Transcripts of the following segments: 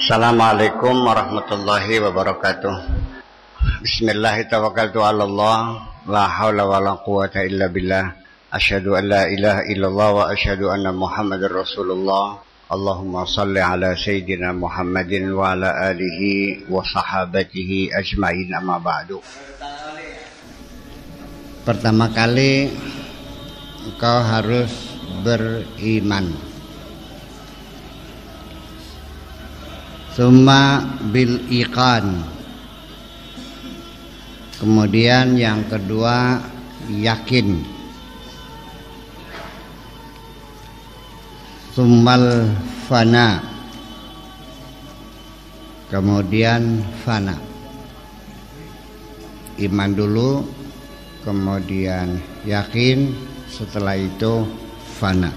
Assalamualaikum warahmatullahi wabarakatuh. Bismillahirrahmanirrahim. La haula wa la quwata illa billah. Asyhadu an la ilaha illallah wa asyhadu anna Muhammadar Rasulullah. Allahumma salli ala sayyidina Muhammadin wa ala alihi wa sahabatihi ajmain, amma ba'du. Pertama kali engkau harus beriman. Summa bil iqan. Kemudian yang kedua yakin. Summal fana. Kemudian fana. Iman dulu, kemudian yakin, setelah itu fana.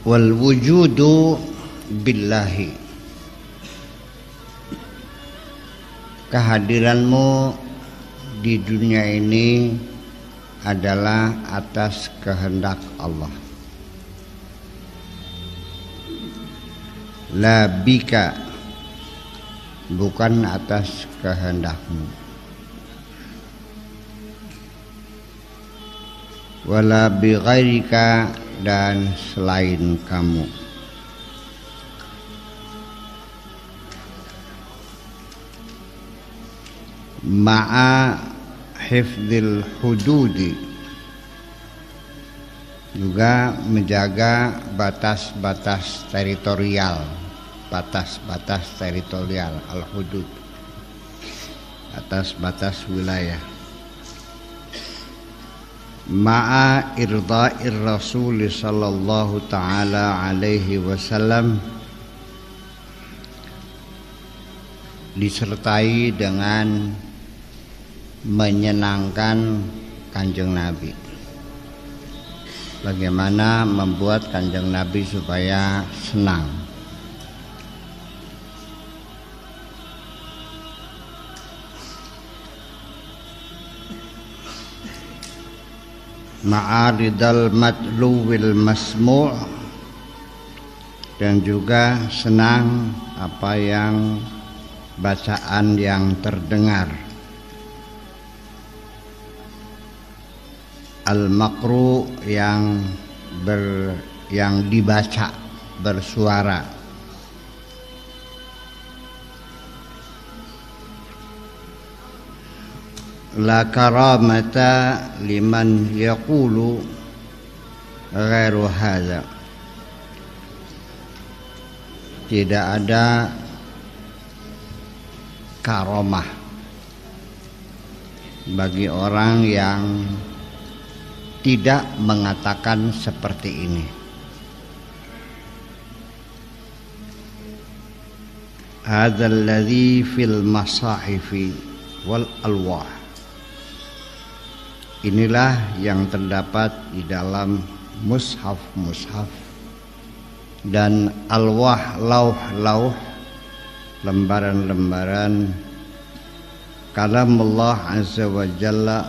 Wal wujudu billahi. Kehadiranmu di dunia ini adalah atas kehendak Allah. La bika, bukan atas kehendakmu. Wala bi ghairika, dan selain kamu. Ma'a hifdzil hududi, juga menjaga batas-batas teritorial, batas-batas teritorial, al-hudud, batas-batas wilayah. Ma'a irda'ir Rasul sallallahu ta'ala alaihi wasallam, disertai dengan menyenangkan Kanjeng Nabi. Bagaimana membuat Kanjeng Nabi supaya senang. Ma'aridal matluwil masmu', dan juga senang apa yang bacaan yang terdengar. Al-maqru, yang dibaca bersuara. La karamata liman yaqulu ghairu hadza. Tidak ada karamah bagi orang yang tidak mengatakan seperti ini. Hadzal ladzi fil masahifi wal alwah. Inilah yang terdapat di dalam mushaf-mushaf dan alwah, lauh-lauh, lembaran-lembaran kalam Allah azza wa jalla,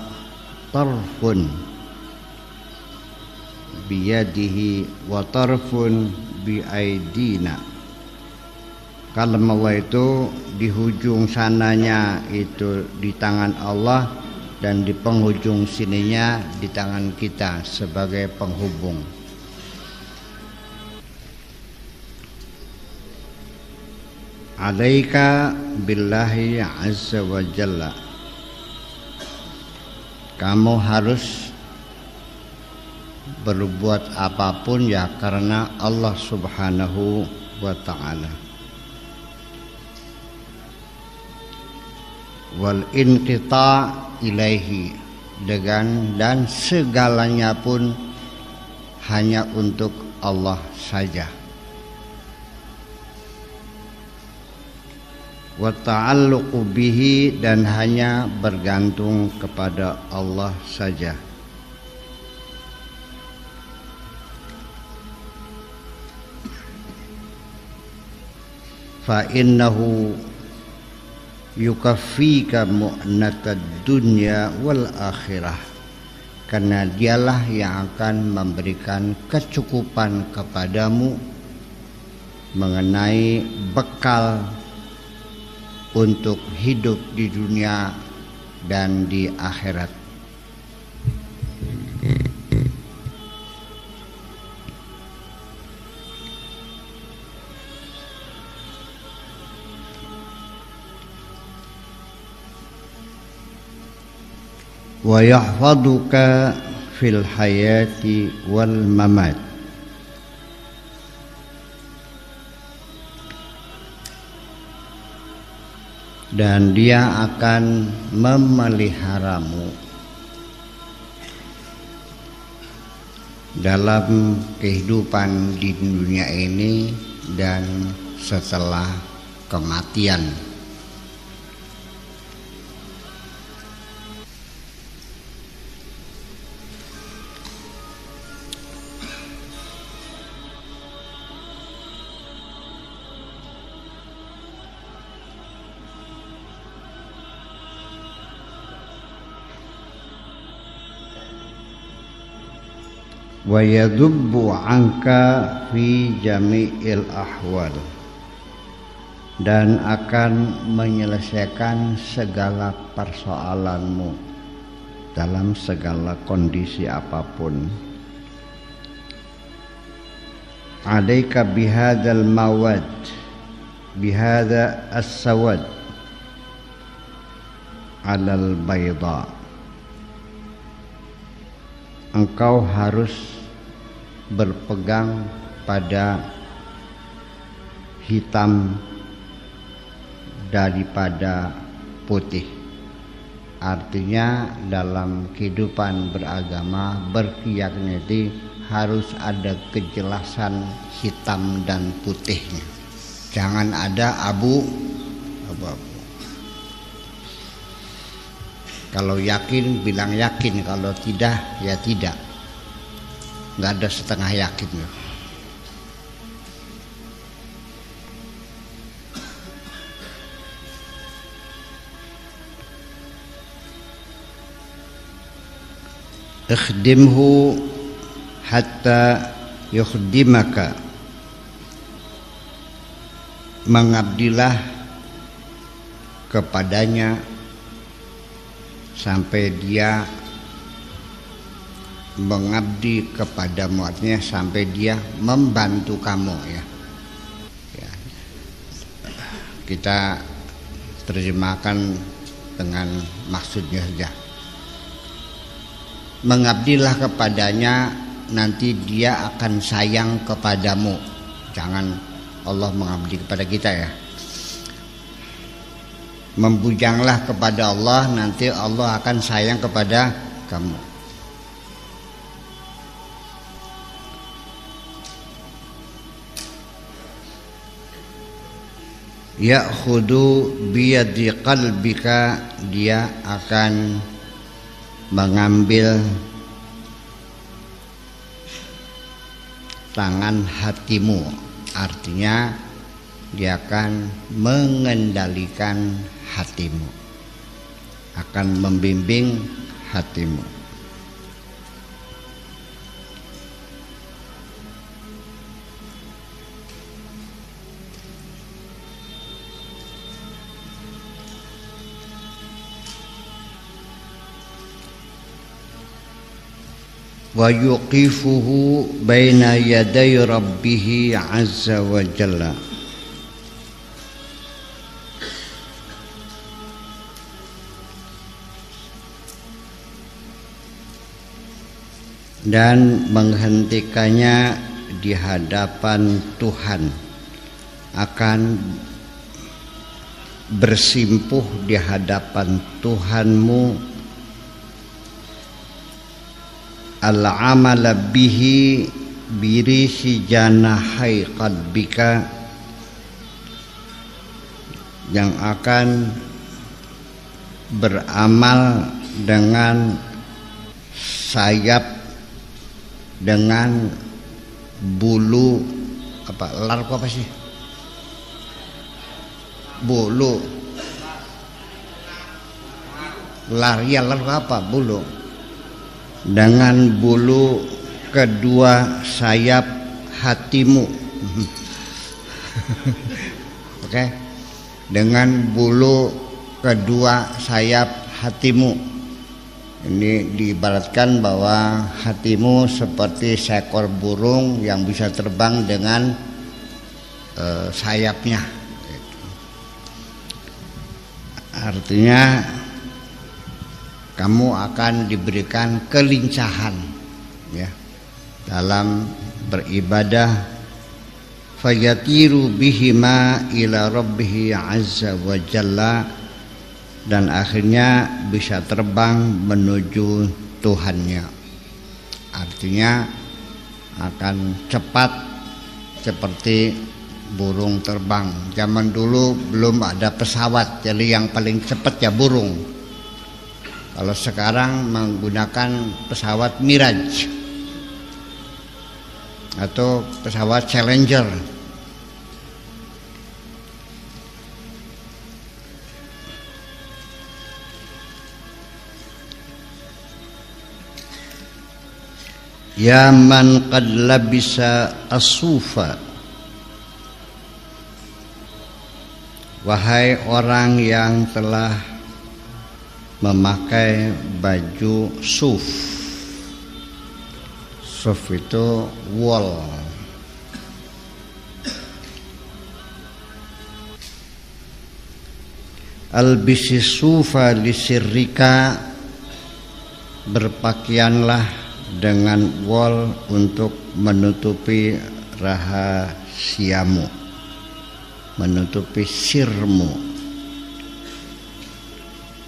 tarfun biyadihi wa tarfun biaidina. Kalam Allah itu di hujung sananya itu di tangan Allah, dan di penghujung sininya di tangan kita sebagai penghubung. Alaika billahi azza wa jalla. Kamu harus berbuat apapun ya karena Allah subhanahu wa ta'ala. Wal inqita ilaihi, dan segalanya pun hanya untuk Allah saja. Wa ta'alluqu bihi, dan hanya bergantung kepada Allah saja. Fa innahu yukaffika mu'natad dunya wal akhirah, karena dialah yang akan memberikan kecukupan kepadamu mengenai bekal untuk hidup di dunia dan di akhirat. Wa yahfaduka fil hayati wal mamat, dan dia akan memeliharamu dalam kehidupan di dunia ini dan setelah kematian. Wa yadubbu anka fi jami'il ahwal, dan akan menyelesaikan segala persoalanmu dalam segala kondisi apapun. Alaika bihadzal mawad, bihadza as-sawad alal bayda, engkau harus berpegang pada hitam daripada putih. Artinya dalam kehidupan beragama, berkeyakinan itu harus ada kejelasan hitam dan putihnya. Jangan ada abu-abu. Kalau yakin bilang yakin, kalau tidak ya tidak. Nggak ada setengah yakin. Ikhdimhu hatta yukhdimaka, mengabdilah kepadanya sampai dia mengabdi kepadamu, artinya sampai dia membantu kamu ya. Kita terjemahkan dengan maksudnya saja. Mengabdilah kepadanya, nanti dia akan sayang kepadamu. Jangan Allah mengabdi kepada kita ya. Membujanglah kepada Allah, nanti Allah akan sayang kepada kamu. Ya'khudu biyadi qalbika, dia akan mengambil tangan hatimu, artinya dia akan mengendalikan hatimu, akan membimbing hatimu. Wa yuqifuhu baina yaday rabbih azza wa jalla, dan menghentikannya di hadapan Tuhan, akan bersimpuh di hadapan Tuhanmu, al-amala bihi birihi janahai qalbika, yang akan beramal dengan sayap, dengan bulu apa sih? Bulu lar apa bulu? dengan bulu kedua sayap hatimu. Oke. Dengan bulu kedua sayap hatimu. Ini diibaratkan bahwa hatimu seperti seekor burung yang bisa terbang dengan sayapnya. Artinya kamu akan diberikan kelincahan ya dalam beribadah. Fayatiru bihima ila rabbih azza wa jalla, dan akhirnya bisa terbang menuju Tuhannya. Artinya akan cepat seperti burung terbang. Zaman dulu belum ada pesawat, jadi yang paling cepat ya burung. Kalau sekarang menggunakan pesawat Mirage atau pesawat Challenger. Ya man qad labisa as-sufa, wahai orang yang telah memakai baju suf. Suf itu wool. Albisi sufa lisirrika, berpakaianlah dengan wool untuk menutupi rahasiamu, menutupi sirmu.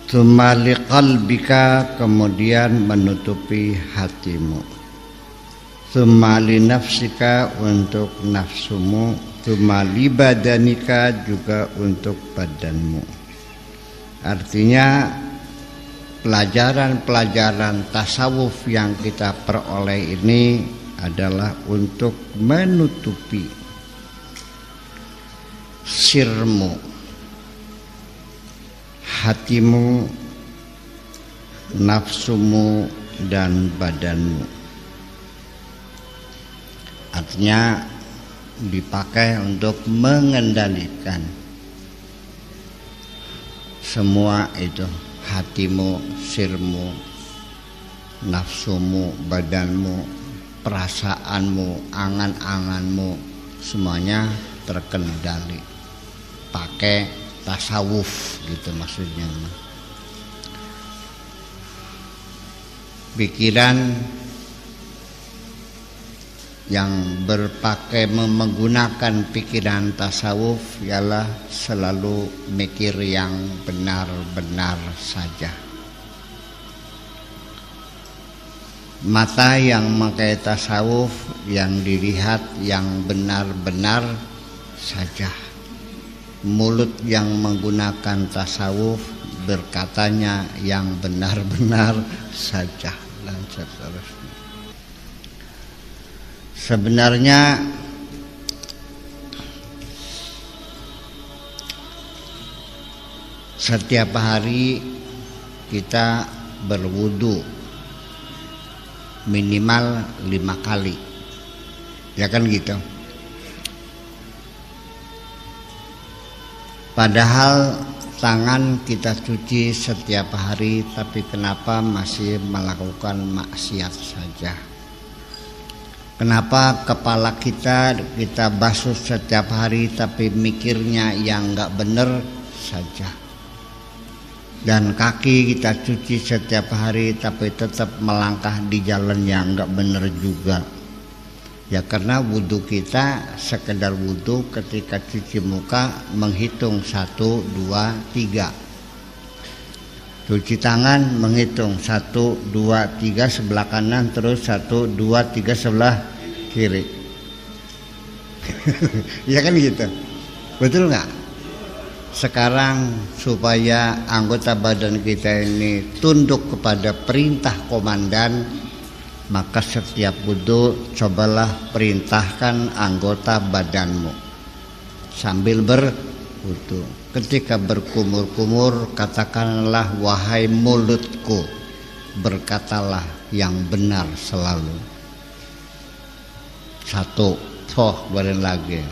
Tsumma liqalbika, kemudian menutupi hatimu. Tsumma linafsika, untuk nafsumu. Tsumma libadanika, juga untuk badanmu. Artinya pelajaran-pelajaran tasawuf yang kita peroleh ini adalah untuk menutupi sirmu, hatimu, nafsumu, dan badanmu. Artinya dipakai untuk mengendalikan semua itu. Hatimu, sirmu, nafsumu, badanmu, perasaanmu, angan-anganmu, semuanya terkendali. Pakai tasawuf gitu maksudnya. Pikiran yang menggunakan pikiran tasawuf ialah selalu mikir yang benar-benar saja. Mata yang memakai tasawuf yang dilihat yang benar-benar saja. Mulut yang menggunakan tasawuf berkatanya yang benar-benar saja, dan seterusnya. Sebenarnya setiap hari kita berwudu minimal 5 kali, ya kan gitu. Padahal tangan kita cuci setiap hari, tapi kenapa masih melakukan maksiat saja? Kenapa kepala kita basuh setiap hari tapi mikirnya yang enggak benar saja? Dan kaki kita cuci setiap hari tapi tetap melangkah di jalan yang enggak benar juga. Ya karena wudhu kita sekedar wudhu, ketika cuci muka menghitung 1, 2, 3. Cuci tangan menghitung 1, 2, 3 sebelah kanan, terus 1, 2, 3 sebelah kiri. Ya kan gitu. Betul nggak? Sekarang supaya anggota badan kita ini tunduk kepada perintah komandan, maka setiap wudhu cobalah perintahkan anggota badanmu sambil berwudhu. Ketika berkumur-kumur, katakanlah, wahai mulutku, berkatalah yang benar selalu. Satu, toh bareng lagi.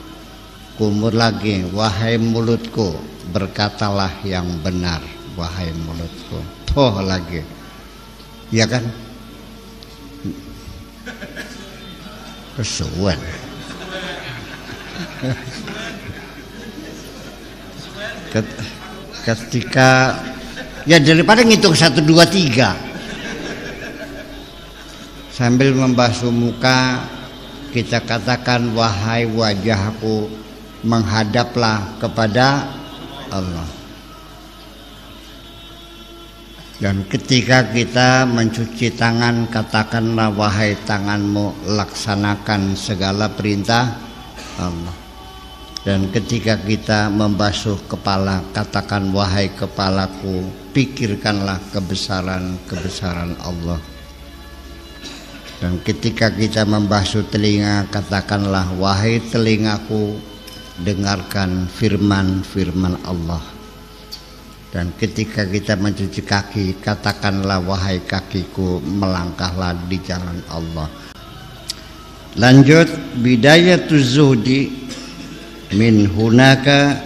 Kumur lagi, wahai mulutku, berkatalah yang benar, wahai mulutku. Toh lagi. Ya kan? Kesuwen. Ketika ya daripada ngitung 1, 2, 3 sambil membasuh muka kita katakan wahai wajahku menghadaplah kepada Allah. Dan ketika kita mencuci tangan katakanlah wahai tanganmu laksanakan segala perintah Allah. Dan ketika kita membasuh kepala katakan wahai kepalaku pikirkanlah kebesaran Allah. Dan ketika kita membasuh telinga katakanlah wahai telingaku dengarkan firman Allah. Dan ketika kita mencuci kaki katakanlah wahai kakiku melangkahlah di jalan Allah. Lanjut bidayatuz zuhdi min hunaka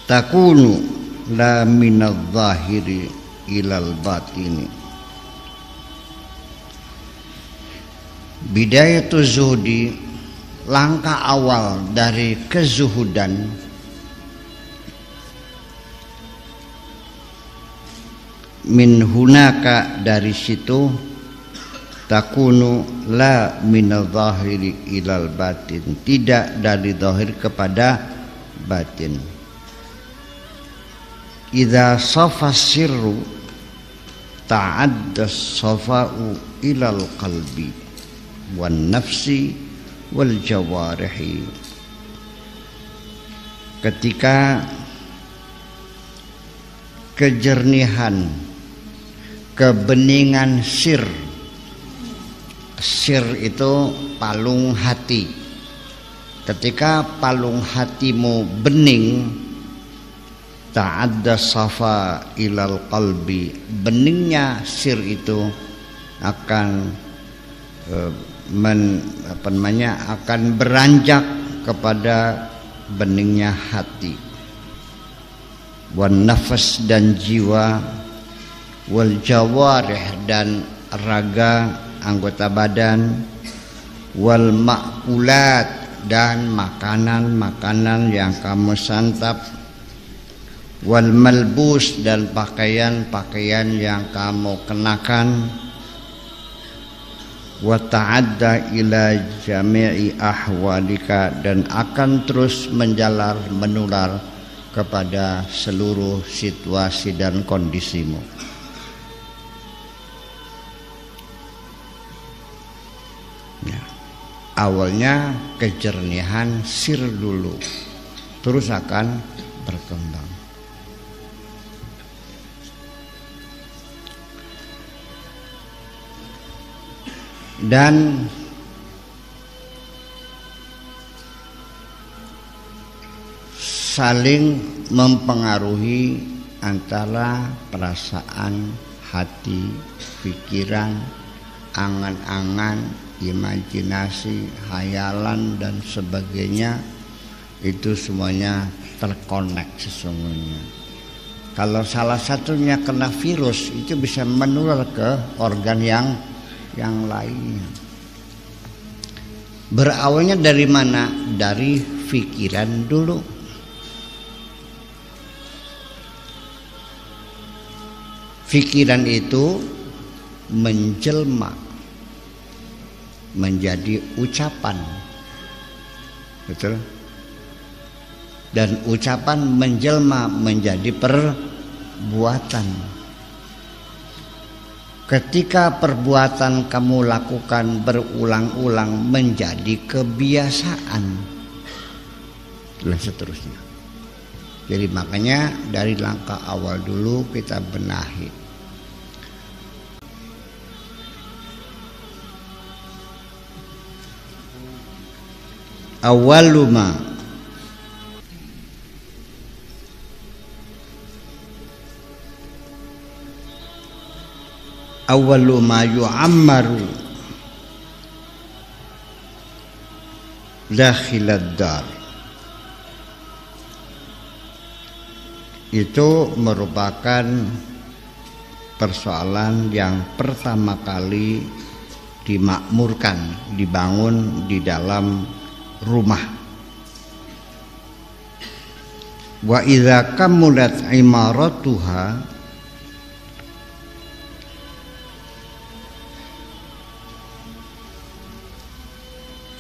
takunu la minadh zahiri ilal batini. Bidayatuz zuhdi, langkah awal dari kezuhudan min hunaka, dari situ takunu la minadh zahiri ilal batin, tidak dari zahir kepada batin. Idza safa sirru ta'adda safa'u ilal qalbi wan nafsi wal jawarihi. Ketika kejernihan, kebeningan sir itu palung hati. Ketika palung hatimu bening, ta'adda safa ilal qalbi, beningnya sir itu akan akan beranjak kepada beningnya hati. Wan nafas, dan jiwa, wal jawarih, dan raga anggota badan, wal makulat, dan makanan-makanan yang kamu santap, wal malbus, dan pakaian-pakaian yang kamu kenakan, wa ta'adda ila jami'i ahwalika, dan akan terus menular kepada seluruh situasi dan kondisimu. Ya. Awalnya kejernihan sir dulu, terus akan berkembang. Dan saling mempengaruhi antara perasaan, hati, pikiran, angan-angan, imajinasi, hayalan, dan sebagainya. Itu semuanya terkonek sesungguhnya. Kalau salah satunya kena virus, itu bisa menular ke organ yang lainnya. Berawalnya dari mana? Dari pikiran dulu. Pikiran itu menjelma menjadi ucapan, betul? Dan ucapan menjelma menjadi perbuatan. Ketika perbuatan kamu lakukan berulang-ulang menjadi kebiasaan, dan seterusnya. Jadi makanya dari langkah awal dulu kita benahi. Awaluma awwalu ma yu'ammaru dakhilad dar. Itu merupakan persoalan yang pertama kali dimakmurkan, dibangun di dalam rumah. Wa idza kamulat imaratuha,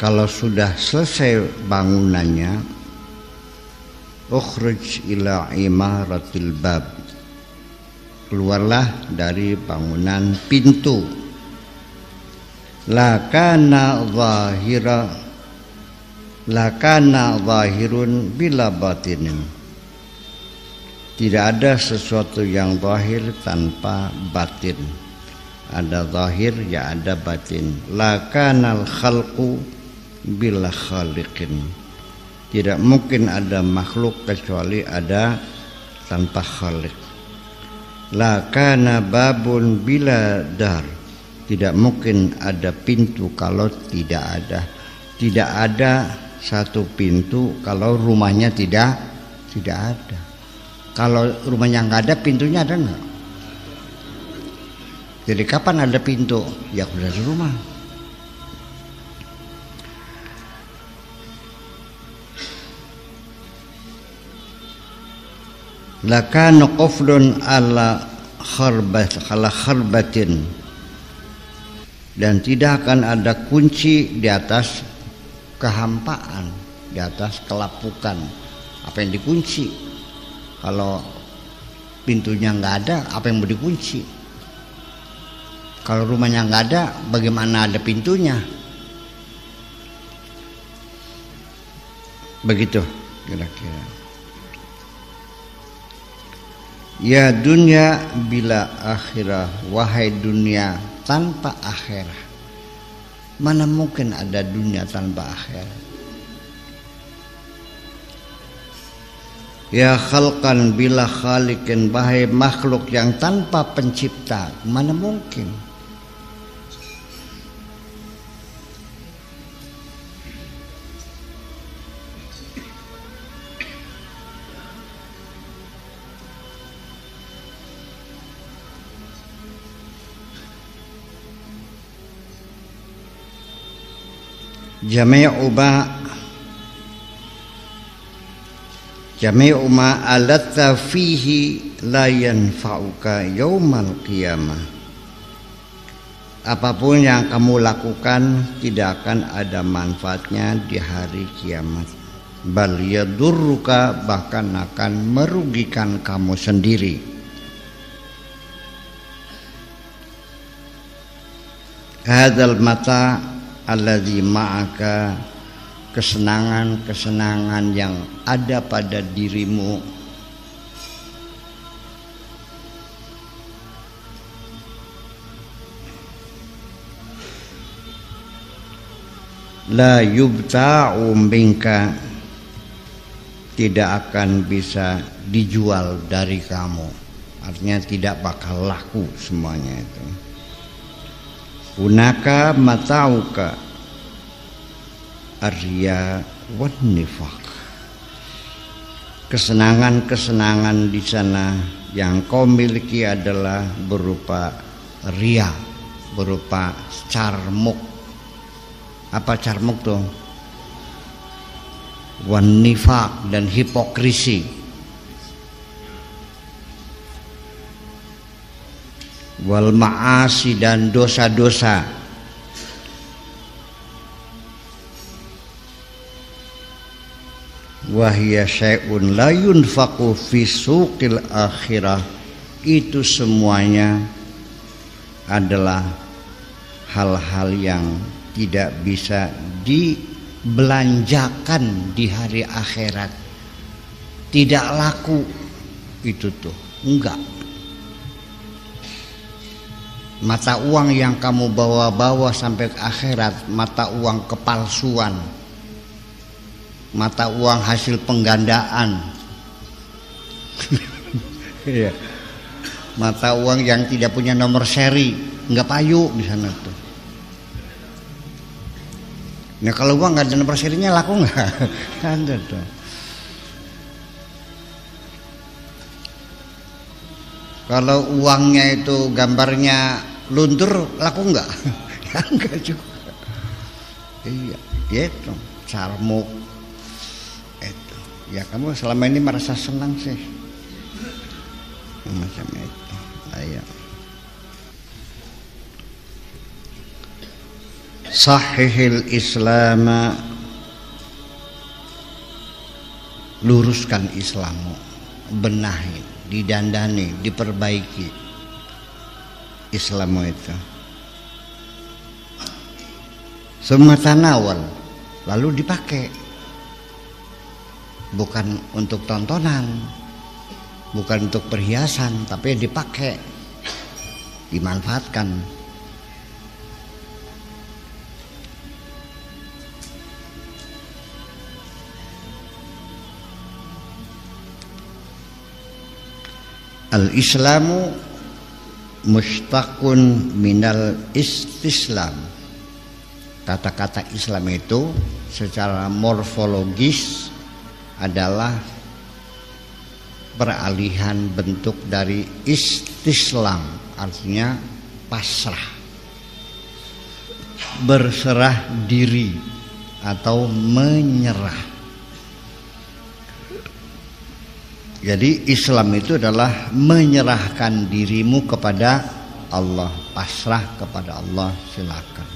kalau sudah selesai bangunannya, ukhruj ila imaratil bab, keluarlah dari bangunan pintu. Lakana zahirun bila batinin, tidak ada sesuatu yang zahir tanpa batin. Ada zahir ya ada batin. Lakanal khalqu bila khaliqin, tidak mungkin ada makhluk kecuali ada tanpa khaliq. La kana babun bila dar, tidak mungkin ada pintu kalau tidak ada satu pintu kalau rumahnya tidak ada. Kalau rumahnya nggak ada, pintunya ada nggak? Jadi kapan ada pintu? Ya udah di rumah. Lakana quflun ala kharbatin, dan tidak akan ada kunci di atas kehampaan, di atas kelapukan. Apa yang dikunci? Kalau pintunya nggak ada, apa yang mau dikunci? Kalau rumahnya nggak ada, bagaimana ada pintunya? Begitu kira-kira. Ya dunia bila akhirah, wahai dunia tanpa akhirat. Mana mungkin ada dunia tanpa akhirat? Ya khalqan bila khaliqin, wahai makhluk yang tanpa pencipta, mana mungkin? Jami'u ma alatta fihi la yanfa'uka yaumal qiyamah. Apapun yang kamu lakukan tidak akan ada manfaatnya di hari kiamat. Bal yadurruka, bahkan akan merugikan kamu sendiri. Hadzal mata alladzi ma'aka, kesenangan-kesenangan yang ada pada dirimu la yubta'u minka, tidak akan bisa dijual dari kamu. Artinya tidak bakal laku semuanya itu. Hunaka mata'uka arya wan nifaq, kesenangan-kesenangan di sana yang kau miliki adalah berupa ria, berupa carmuk. Apa carmuk tuh? Wan nifaq, dan hipokrisi. Wal ma'asi, dan dosa-dosa. Wahya syai'un la yunfaqu fi suqil akhirah, itu semuanya adalah hal-hal yang tidak bisa dibelanjakan di hari akhirat. Tidak laku itu tuh, enggak. Mata uang yang kamu bawa-bawa sampai ke akhirat, mata uang kepalsuan, mata uang hasil penggandaan. Mata uang yang tidak punya nomor seri. nggak payu di sana tuh. Nah kalau uang nggak ada persirinya laku nggak? Ada tuh. Kalau uangnya itu gambarnya luntur laku nggak? Ya enggak juga. Iya, itu carmuk. Itu. Ya kamu selama ini merasa senang sih. Macam itu. Ayo. Sahihil Islam, luruskan Islammu, benahi, didandani, diperbaiki Islammu itu. Semua tanawal, lalu dipakai, bukan untuk tontonan, bukan untuk perhiasan, tapi dipakai, dimanfaatkan. Al-Islamu mushtaqun minal istislam. Kata-kata Islam itu secara morfologis adalah peralihan bentuk dari istislam, artinya pasrah, berserah diri atau menyerah. Jadi Islam itu adalah menyerahkan dirimu kepada Allah, pasrah kepada Allah. Silakan.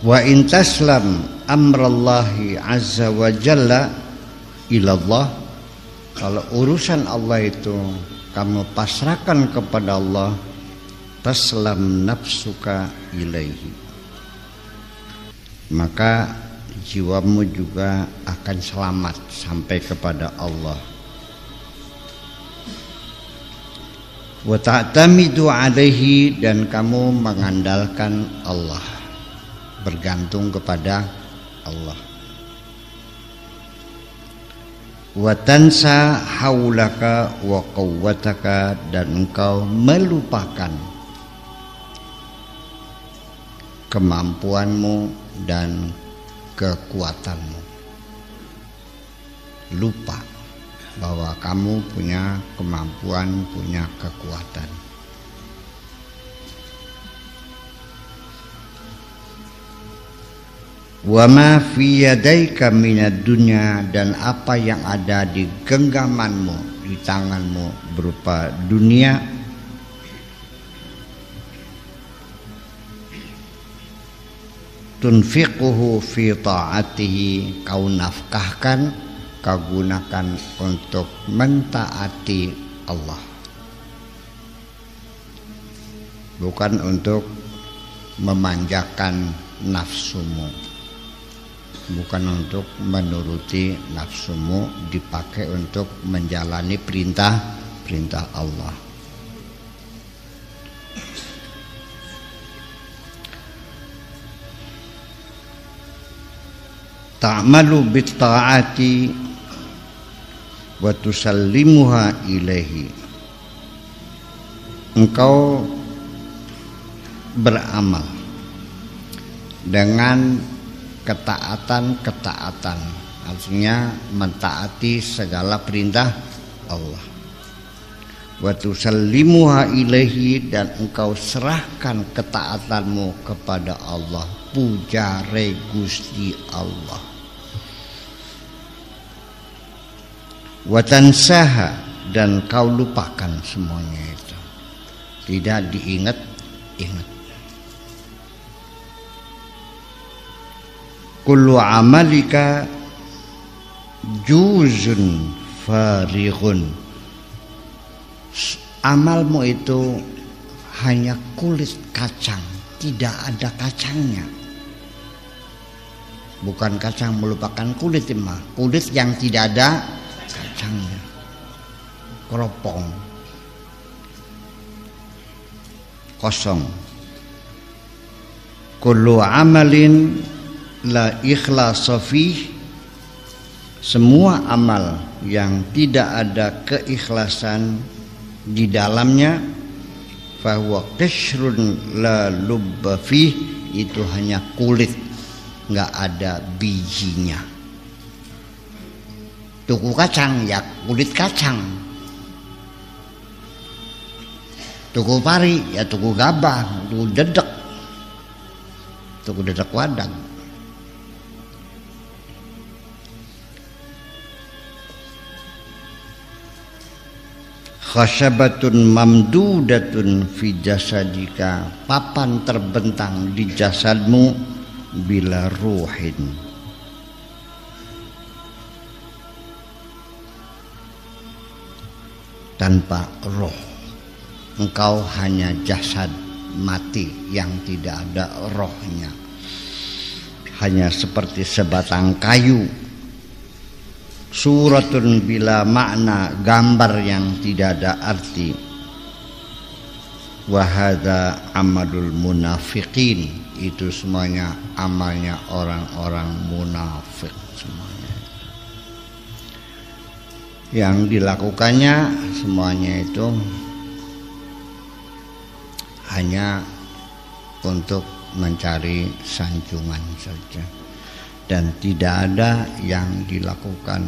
Wa in taslam amrallahi azza wa jalla ilallah, kalau urusan Allah itu kamu pasrahkan kepada Allah, taslam nafsuka ilaihi, maka jiwamu juga akan selamat sampai kepada Allah. Wa ta'tamidu alaihi, dan kamu mengandalkan Allah, bergantung kepada Allah. Wa tansa haulaka wa quwwataka, dan engkau melupakan kemampuanmu dan kekuatanmu. Lupa bahwa kamu punya kemampuan, punya kekuatan. Wa ma fi yadaika minad dunya, dan apa yang ada di genggamanmu, di tanganmu berupa dunia, tunfiquhu fi ta'atihi, kau nafkahkan, kau gunakan untuk mentaati Allah, bukan untuk memanjakan nafsumu, bukan untuk menuruti nafsumu, dipakai untuk menjalani perintah Allah. Ta'malu bit ta'ati wa tusallimuha ilaihi, engkau beramal dengan ketaatan, artinya mentaati segala perintah Allah. Wa tusallimuha ilaihi, dan engkau serahkan ketaatanmu kepada Allah, pujare Gusti Allah. Wa tansaha, dan kau lupakan semuanya itu, tidak diingat-ingat. Kullu amalika juzun farighun, amalmu itu hanya kulit kacang, tidak ada kacangnya. Bukan kacang melupakan kulit, kulit yang tidak ada kacangnya. keropong, kosong. Kullu amalin la ikhlasa fih, semua amal yang tidak ada keikhlasan di dalamnya, fahuwa qishrun la lubba fih, itu hanya kulit, nggak ada bijinya. Tuku kacang ya kulit kacang, tuku pari ya tuku gabah, tuku dedek wadang. Khasyabatun mamdudatun fi jasadika, papan terbentang di jasadmu bila ruhin, tanpa roh. Engkau hanya jasad mati yang tidak ada rohnya, hanya seperti sebatang kayu. Suratun bila makna, gambar yang tidak ada arti. Wahada amalul munafiqin, itu semuanya amalnya orang-orang munafik semuanya. Yang dilakukannya semuanya itu hanya untuk mencari sanjungan saja, dan tidak ada yang dilakukan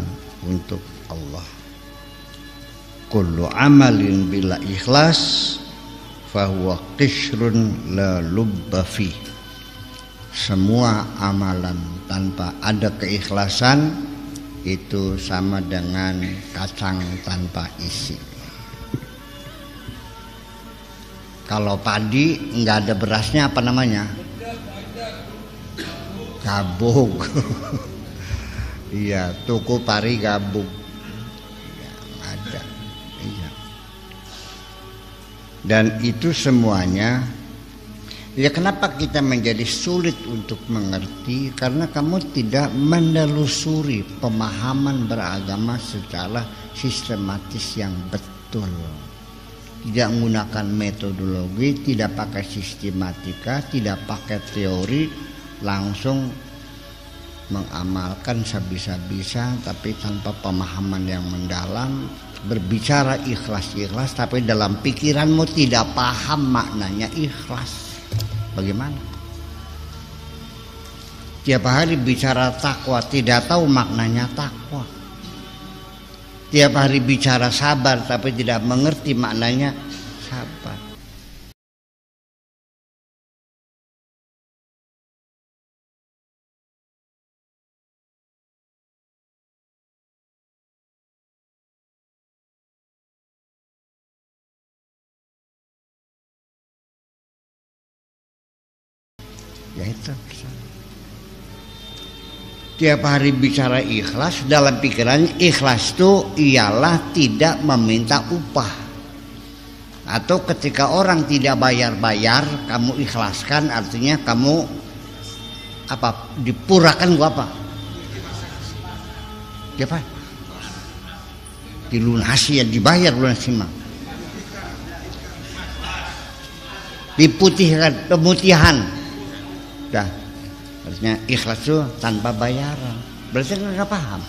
untuk Allah. Kullu amalin bila ikhlas fahuwa qishrun la lubba fi, semua amalan tanpa ada keikhlasan itu sama dengan kacang tanpa isi. Kalau padi nggak ada berasnya, apa namanya? Gabung. Iya, tuku pari gabung. Ya, ada. Iya. Dan itu semuanya, ya kenapa kita menjadi sulit untuk mengerti? Karena kamu tidak menelusuri pemahaman beragama secara sistematis yang betul. Tidak menggunakan metodologi, tidak pakai sistematika, tidak pakai teori, langsung mengamalkan sebisa-bisa tapi tanpa pemahaman yang mendalam. Berbicara ikhlas tapi dalam pikiranmu tidak paham maknanya ikhlas. Bagaimana? Tiap hari bicara takwa tidak tahu maknanya takwa. Tiap hari bicara sabar tapi tidak mengerti maknanya sabar. Ya itu. Tiap hari bicara ikhlas, dalam pikirannya ikhlas itu ialah tidak meminta upah. Atau ketika orang tidak bayar-bayar, kamu ikhlaskan, artinya kamu apa? Dipurakan gua apa? Apa? Dilunasi ya, dibayar lunasi mah. Diputihkan, pemutihan. Dah. Artinya ikhlas itu tanpa bayaran. Berarti nggak paham.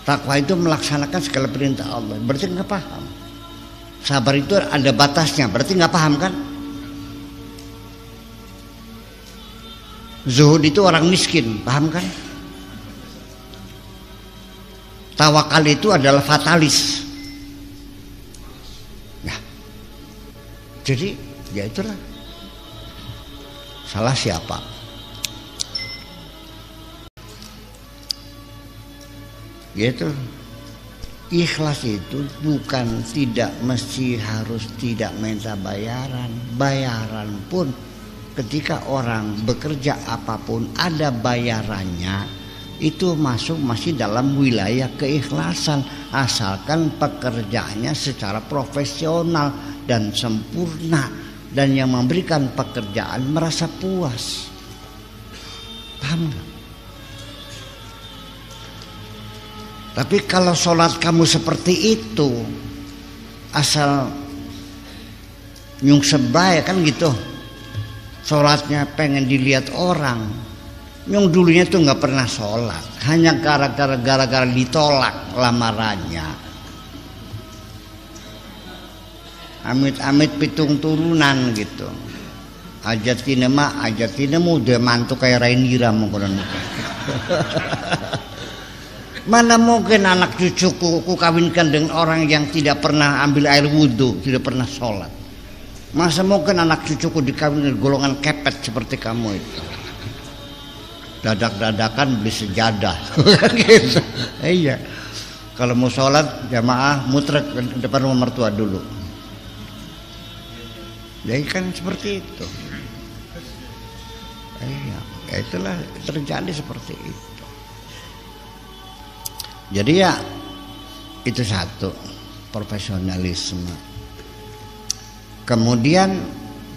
Takwa itu melaksanakan segala perintah Allah. Berarti nggak paham. Sabar itu ada batasnya. Berarti nggak paham kan? Zuhud itu orang miskin. Paham kan? Tawakal itu adalah fatalis. Nah, jadi ya itulah. Salah siapa? Gitu. Ikhlas itu bukan tidak mesti harus tidak minta bayaran. Bayaran pun ketika orang bekerja apapun ada bayarannya, itu masuk masih dalam wilayah keikhlasan, asalkan pekerjaannya secara profesional dan sempurna. Dan yang memberikan pekerjaan merasa puas. Paham gak? Tapi kalau sholat kamu seperti itu, asal nyung sebaya kan gitu, sholatnya pengen dilihat orang. Nyung dulunya tuh nggak pernah sholat, hanya gara-gara ditolak lamarannya. Amit-amit pitung turunan gitu. Ajatina udah mantu kayak Rainira mungkin. Mana mungkin anak cucuku ku kawinkan dengan orang yang tidak pernah ambil air wudhu, tidak pernah sholat. Masa mungkin anak cucuku dikawin dengan golongan kepet seperti kamu itu. Dadak-dadakan beli sejadah. Gitu. Iya. Kalau mau sholat jamaah muter ke depan rumah mertua dulu. Jadi kan seperti itu. Iya, ya itulah terjadi seperti itu. Jadi ya itu satu, profesionalisme. Kemudian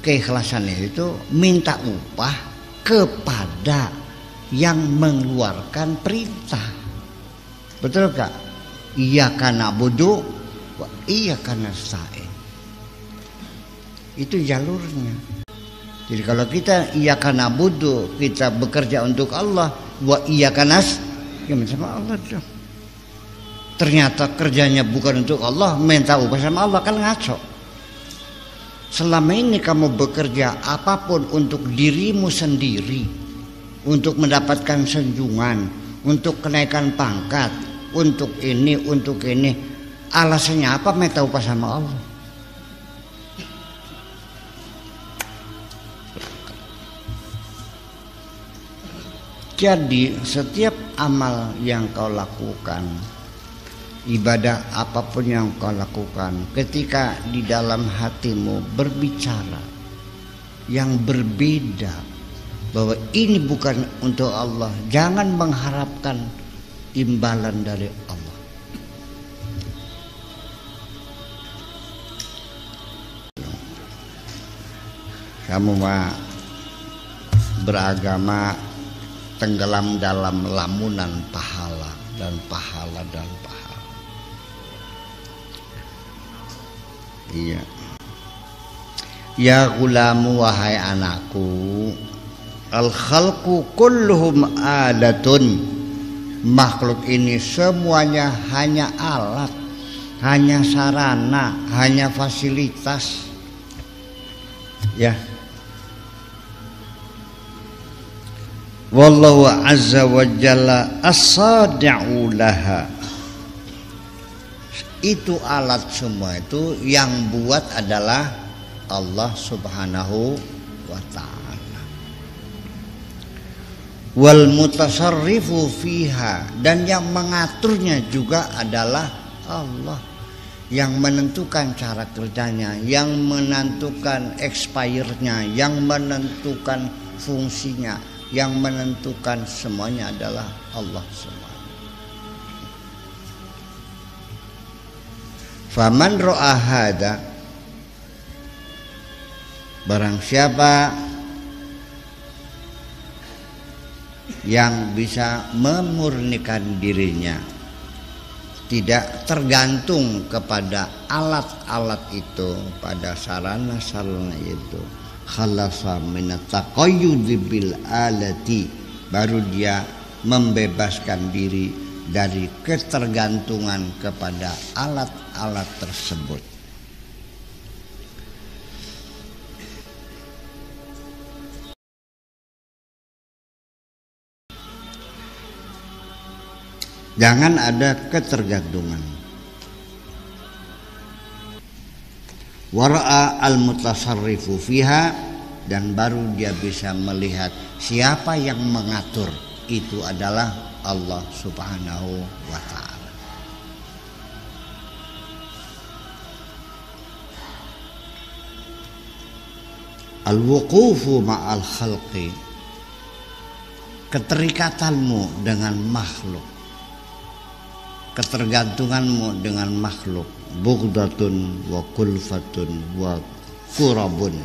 keikhlasan itu minta upah kepada yang mengeluarkan perintah. Betul gak? Iyyaka na'budu wa iyyaka nasta'in. Itu jalurnya. Jadi kalau kita iyyaka na'budu, kita bekerja untuk Allah, wa iyyaka nasta'in, ya sama Allah dong. Ternyata kerjanya bukan untuk Allah, minta upah sama Allah, kan ngaco. Selama ini kamu bekerja apapun untuk dirimu sendiri, untuk mendapatkan sanjungan, untuk kenaikan pangkat, untuk ini, alasannya apa? Minta upah sama Allah. Jadi setiap amal yang kau lakukan, ibadah apapun yang kau lakukan, ketika di dalam hatimu berbicara yang berbeda bahwa ini bukan untuk Allah, jangan mengharapkan imbalan dari Allah. Kamu mah beragama tenggelam dalam lamunan pahala dan pahala dan pahala. Iya. Ya gulamu, wahai anakku, al khalqu kulluhum alatun. Makhluk ini semuanya hanya alat, hanya sarana, hanya fasilitas. Ya. Wallahu azza wa jalla as-sadi'u laha. Itu alat semua itu yang buat adalah Allah subhanahu wa ta'ala. Wal mutasarrifu fiha, dan yang mengaturnya juga adalah Allah. Yang menentukan cara kerjanya, yang menentukan expire-nya, yang menentukan fungsinya, yang menentukan semuanya adalah Allah SWT. Faman ro'a hada, barang siapa yang bisa memurnikan dirinya, tidak tergantung kepada alat-alat itu, pada sarana-sarana itu, khalasa minat taqayyudi bil alati, baru dia membebaskan diri dari ketergantungan kepada alat-alat tersebut. Jangan ada ketergantungan. Wara'a al-mutasarrifu fiha, dan baru dia bisa melihat siapa yang mengatur, itu adalah Allah subhanahu wa ta'ala. Al-wuqufu ma'al khalqi, keterikatanmu dengan makhluk, ketergantunganmu dengan makhluk, bughdatun wa kulfatun wa kurabun,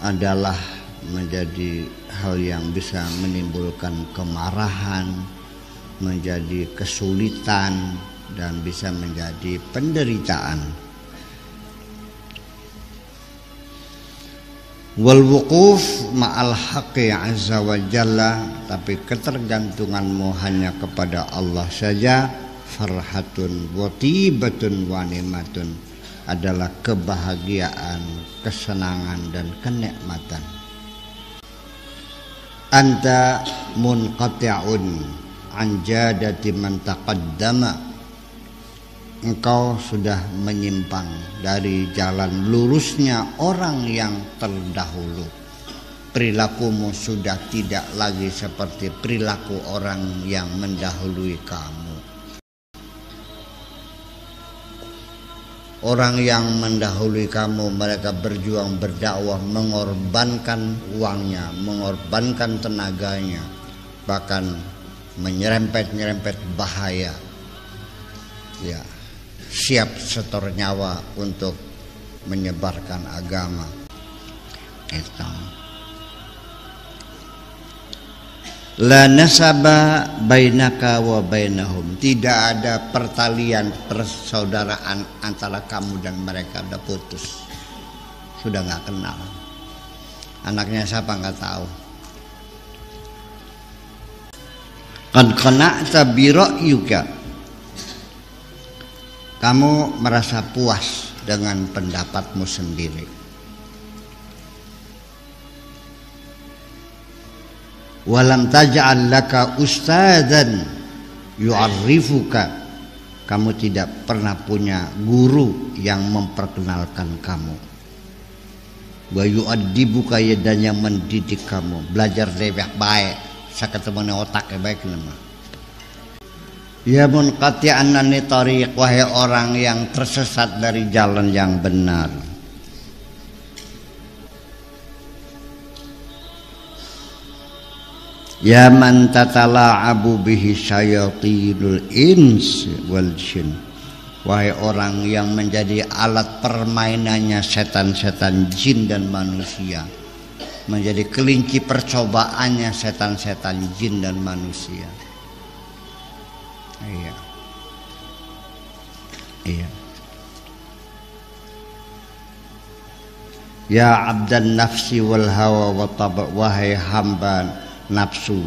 adalah menjadi hal yang bisa menimbulkan kemarahan, menjadi kesulitan dan bisa menjadi penderitaan. Wal wuquf ma'al haqqi azza wa jalla, tapi ketergantunganmu hanya kepada Allah saja. Farhatun wa tibatun wa ni'matun, adalah kebahagiaan, kesenangan dan kenikmatan. Anta munqati'un an jadati man taqaddama, engkau sudah menyimpang dari jalan lurusnya orang yang terdahulu. Perilakumu sudah tidak lagi seperti perilaku orang yang mendahului kamu. Orang yang mendahului kamu, mereka berjuang berdakwah, mengorbankan uangnya, mengorbankan tenaganya, bahkan menyerempet-nyerempet bahaya. Ya, siap setor nyawa untuk menyebarkan agama. Itu. La nasaba bainaka wa bainahum, tidak ada pertalian persaudaraan antara kamu dan mereka, udah putus, sudah nggak kenal. Anaknya siapa nggak tahu. Qad qana'ta bi ra'yika, kamu merasa puas dengan pendapatmu sendiri. Walam taj'al laka ustadzan yu'arrifuka, kamu tidak pernah punya guru yang memperkenalkan kamu. Wa yu'addibuka, dan yang mendidik kamu. Belajar dewek baik, saketemu otaknya baik nama. Ya munqati'an an tariq, wahai orang yang tersesat dari jalan yang benar. Ya man tatala'abu bihi syayatinul ins wal jin, wahai orang yang menjadi alat permainannya setan-setan jin dan manusia, menjadi kelinci percobaannya setan-setan jin dan manusia. Iya. Iya. Ya abdan nafsi wal hawa wa taba, wahai hamba nafsu,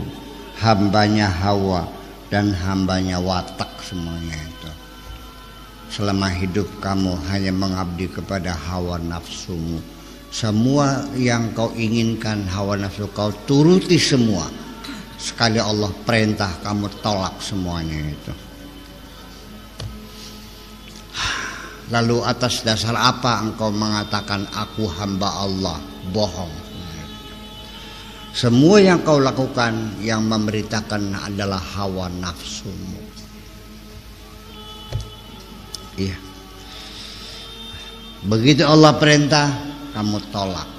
hambanya hawa dan hambanya watak, semuanya itu. Selama hidup kamu hanya mengabdi kepada hawa nafsumu. Semua yang kau inginkan hawa nafsu kau turuti semua. Sekali Allah perintah kamu tolak semuanya itu. Lalu atas dasar apa engkau mengatakan aku hamba Allah? Bohong. Semua yang kau lakukan yang memberitakan adalah hawa nafsumu. Iya. Begitu Allah perintah, kamu tolak.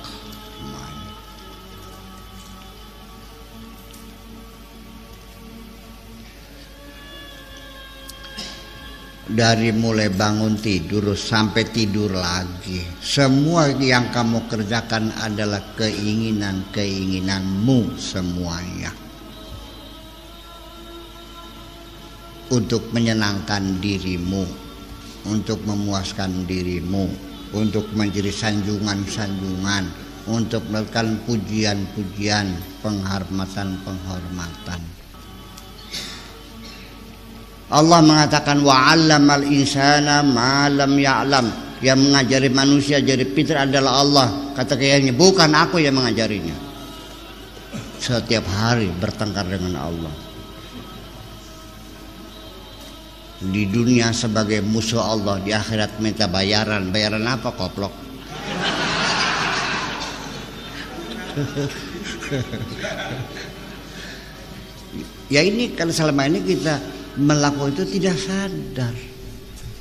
Dari mulai bangun tidur sampai tidur lagi, semua yang kamu kerjakan adalah keinginan-keinginanmu semuanya, untuk menyenangkan dirimu, untuk memuaskan dirimu, untuk menjadi sanjungan-sanjungan, untuk melakukan pujian-pujian, penghormatan-penghormatan. Allah mengatakan wa 'allamal insana ma lam ya'lam, yang mengajari manusia jadi pintar adalah Allah. Kata kayaknya bukan aku yang mengajarinya. Setiap hari bertengkar dengan Allah. Di dunia sebagai musuh Allah, di akhirat minta bayaran. Bayaran apa, koplok? Ya ini kan selama ini kita melakukan itu tidak sadar.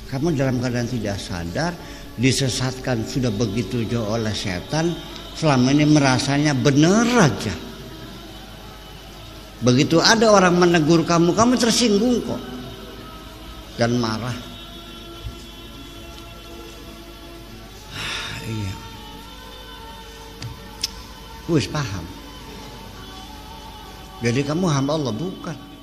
Kamu dalam keadaan tidak sadar, disesatkan sudah begitu jauh oleh setan. Selama ini merasanya benar aja. Begitu ada orang menegur kamu, kamu tersinggung kok dan marah. Iya, wis paham. Jadi kamu hamba Allah bukan.